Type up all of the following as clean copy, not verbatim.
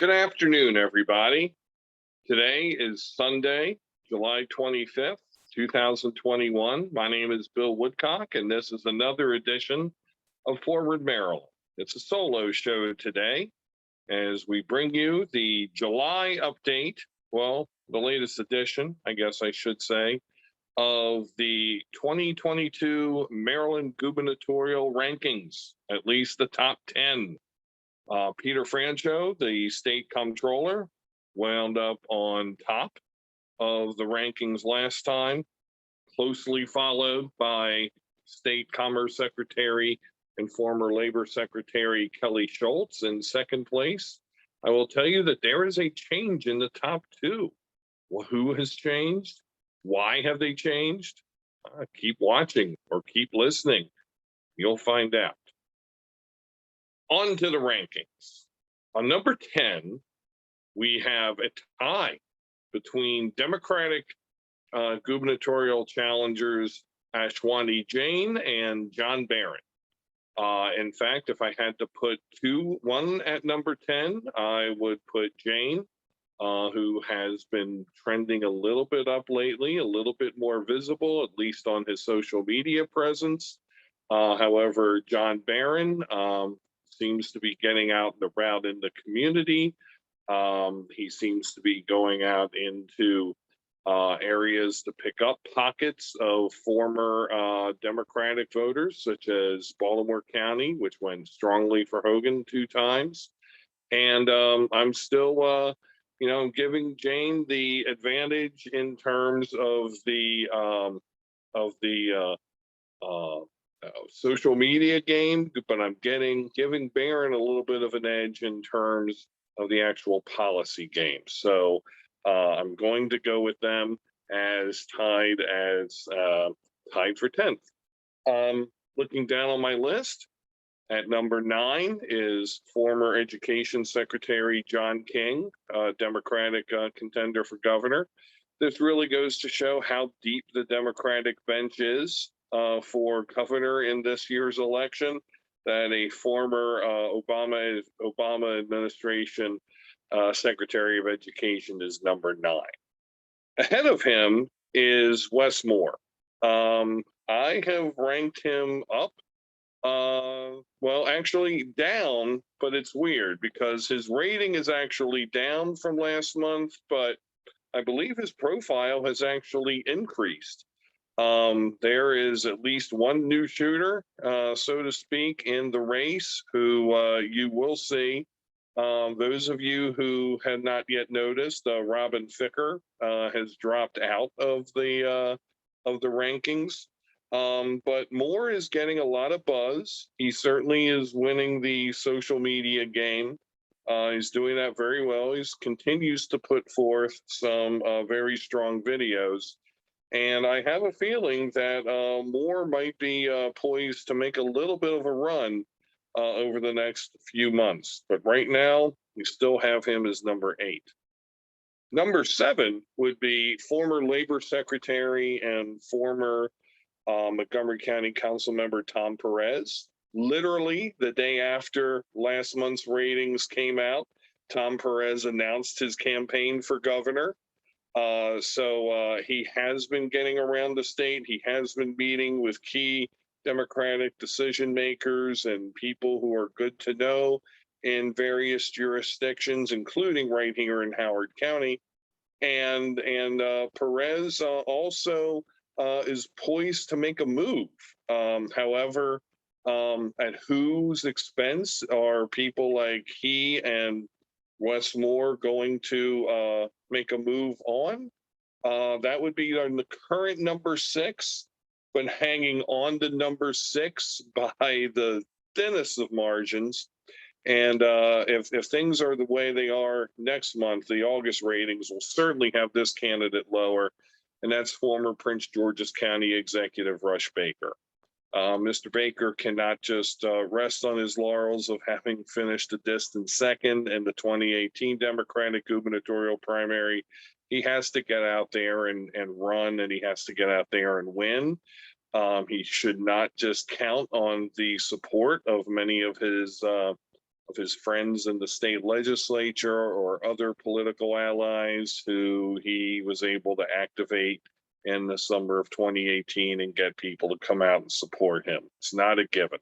Good afternoon, everybody. Today is Sunday, July 25th, 2021. My name is Bill Woodcock, and this is another edition of Forward Maryland. It's a solo show today as we bring you the July update, well, the latest edition, I guess I should say, of the 2022 Maryland Gubernatorial rankings, at least the top 10. Peter Francho, the state comptroller, wound up on top of the rankings last time, closely followed by State Commerce Secretary and former Labor Secretary Kelly Schultz in second place. I will tell you that there is a change in the top two. Well, who has changed? Why have they changed? Keep watching or keep listening. You'll find out. On to the rankings. On number 10, we have a tie between Democratic gubernatorial challengers Ashwani Jain and John Barron. In fact, if I had to put one at number 10, I would put Jain, who has been trending a little bit up lately, a little bit more visible, at least on his social media presence. However, John Barron seems to be getting out and about in the community. He seems to be going out into areas to pick up pockets of former Democratic voters, such as Baltimore County, which went strongly for Hogan 2 times. And I'm still, giving Jain the advantage in terms of the social media game, but I'm giving Barron a little bit of an edge in terms of the actual policy game. So I'm going to go with them as tied for 10th. Looking down on my list, at number 9 is former Education Secretary John King, Democratic contender for governor. This really goes to show how deep the Democratic bench is for governor in this year's election, that a former Obama administration Secretary of Education is number 9. Ahead of him is Wes Moore. I have ranked him up, actually down, but it's weird because his rating is actually down from last month, but I believe his profile has actually increased. There is at least one new shooter, so to speak, in the race who you will see. Those of you who had not yet noticed, Robin Ficker has dropped out of the rankings. But Moore is getting a lot of buzz. He certainly is winning the social media game. He's doing that very well. He continues to put forth some very strong videos. And I have a feeling that Moore might be poised to make a little bit of a run over the next few months. But right now, we still have him as number 8. Number 7 would be former Labor Secretary and former Montgomery County Council member Tom Perez. Literally the day after last month's ratings came out, Tom Perez announced his campaign for governor. So he has been getting around the state. He has been meeting with key Democratic decision makers and people who are good to know in various jurisdictions, including right here in Howard County. And Perez also is poised to make a move. However, at whose expense are people like he and Wes Moore going to make a move on? That would be on the current number 6, but hanging on to number 6 by the thinnest of margins. And if things are the way they are next month, the August ratings will certainly have this candidate lower, and that's former Prince George's County Executive Rush Baker. Mr. Baker cannot just rest on his laurels of having finished a distant second in the 2018 Democratic gubernatorial primary. He has to get out there and run, and he has to get out there and win. He should not just count on the support of many of his of his friends in the state legislature or other political allies who he was able to activate in the summer of 2018 and get people to come out and support him. It's not a given.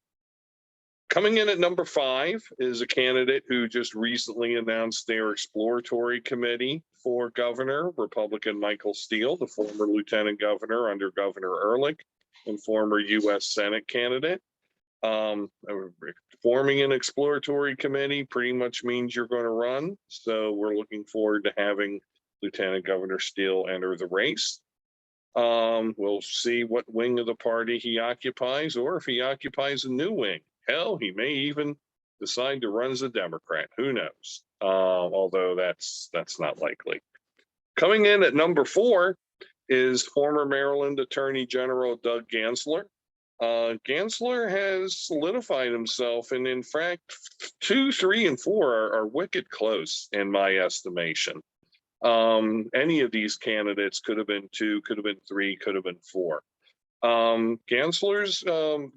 Coming in at number 5 is a candidate who just recently announced their exploratory committee for governor, Republican Michael Steele, the former lieutenant governor under Governor Ehrlich and former U.S. Senate candidate. Forming an exploratory committee pretty much means you're going to run. So we're looking forward to having Lieutenant Governor Steele enter the race. We'll see what wing of the party he occupies, or if he occupies a new wing. Hell, he may even decide to run as a Democrat. Who knows? Although that's not likely. Coming in at number 4 is former Maryland Attorney General Doug Gansler. Gansler has solidified himself, and in fact, 2, 3, and 4 are wicked close in my estimation. Any of these candidates could have been 2, could have been 3, could have been 4. Gansler's in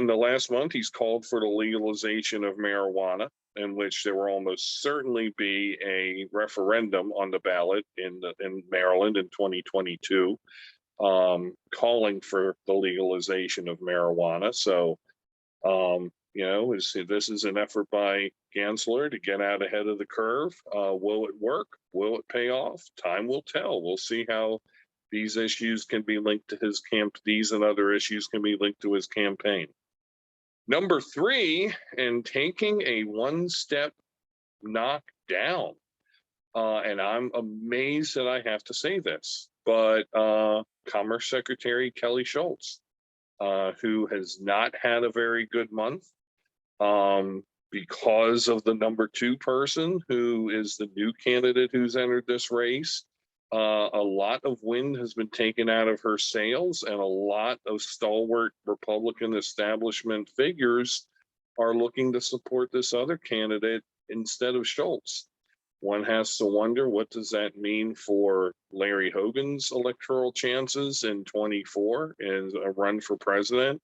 the last month, he's called for the legalization of marijuana, in which there will almost certainly be a referendum on the ballot in Maryland in 2022. Calling for the legalization of marijuana. So, this is an effort by Gansler to get out ahead of the curve. Will it work? Will it pay off? Time will tell. We'll see how these issues can be linked to his these and other issues can be linked to his campaign. Number 3, and taking a one-step knock down, and I'm amazed that I have to say this, but Commerce Secretary Kelly Schultz, who has not had a very good month because of the number 2 person who is the new candidate who's entered this race. A lot of wind has been taken out of her sails, and a lot of stalwart Republican establishment figures are looking to support this other candidate instead of Schultz. One has to wonder, what does that mean for Larry Hogan's electoral chances in 24 as a run for president?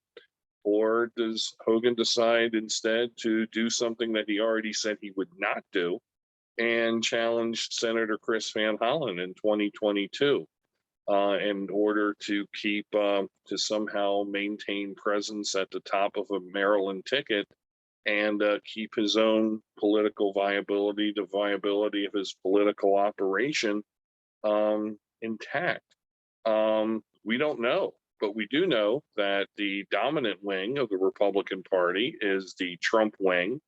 Or does Hogan decide instead to do something that he already said he would not do and challenge Senator Chris Van Hollen in 2022 in order to to somehow maintain presence at the top of a Maryland ticket and keep his own political viability, the viability of his political operation intact? We don't know, but we do know that the dominant wing of the Republican Party is the Trump wing.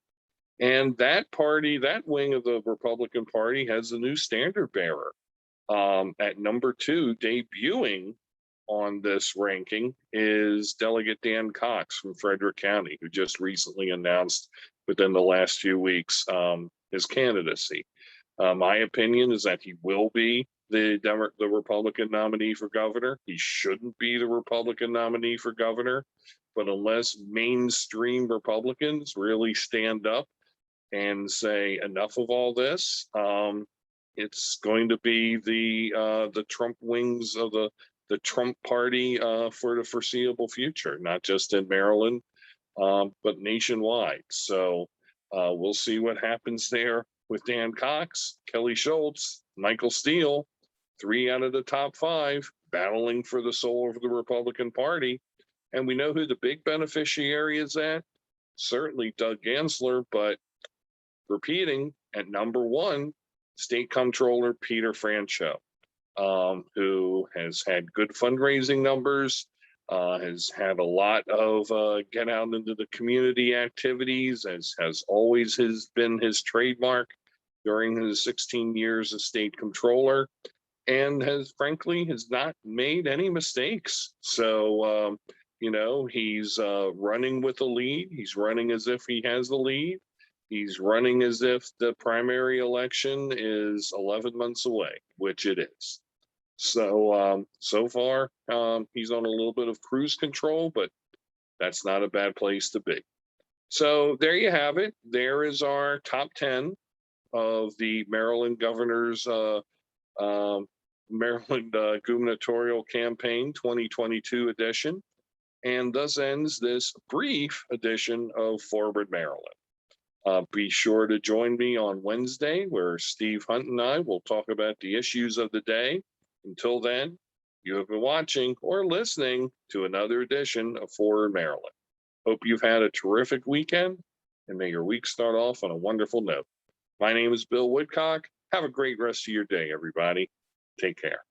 And that party, that wing of the Republican Party, has a new standard bearer. At number 2, debuting on this ranking, is Delegate Dan Cox from Frederick County, who just recently announced within the last few weeks his candidacy. My opinion is that he will be the Republican nominee for governor. He shouldn't be the Republican nominee for governor, but unless mainstream Republicans really stand up and say enough of all this, it's going to be the Trump wings of the Trump party for the foreseeable future, not just in Maryland, but nationwide. So we'll see what happens there with Dan Cox, Kelly Schultz, Michael Steele, 3 out of the top 5 battling for the soul of the Republican Party. And we know who the big beneficiary is at. Certainly Doug Gansler, but repeating, at number 1, State Comptroller Peter Franchot, who has had good fundraising numbers, has had a lot of get out into the community activities, as has always been his trademark during his 16 years as State Comptroller, and has not made any mistakes. So, he's running with the lead. He's running as if he has the lead. He's running as if the primary election is 11 months away, which it is. So, so far, he's on a little bit of cruise control, but that's not a bad place to be. So there you have it. There is our top 10 of the Maryland governor's Maryland Gubernatorial Campaign 2022 edition. And thus ends this brief edition of Forward Maryland. Be sure to join me on Wednesday, where Steve Hunt and I will talk about the issues of the day. Until then, you have been watching or listening to another edition of Forward Maryland. Hope you've had a terrific weekend, and may your week start off on a wonderful note. My name is Bill Woodcock. Have a great rest of your day, everybody. Take care.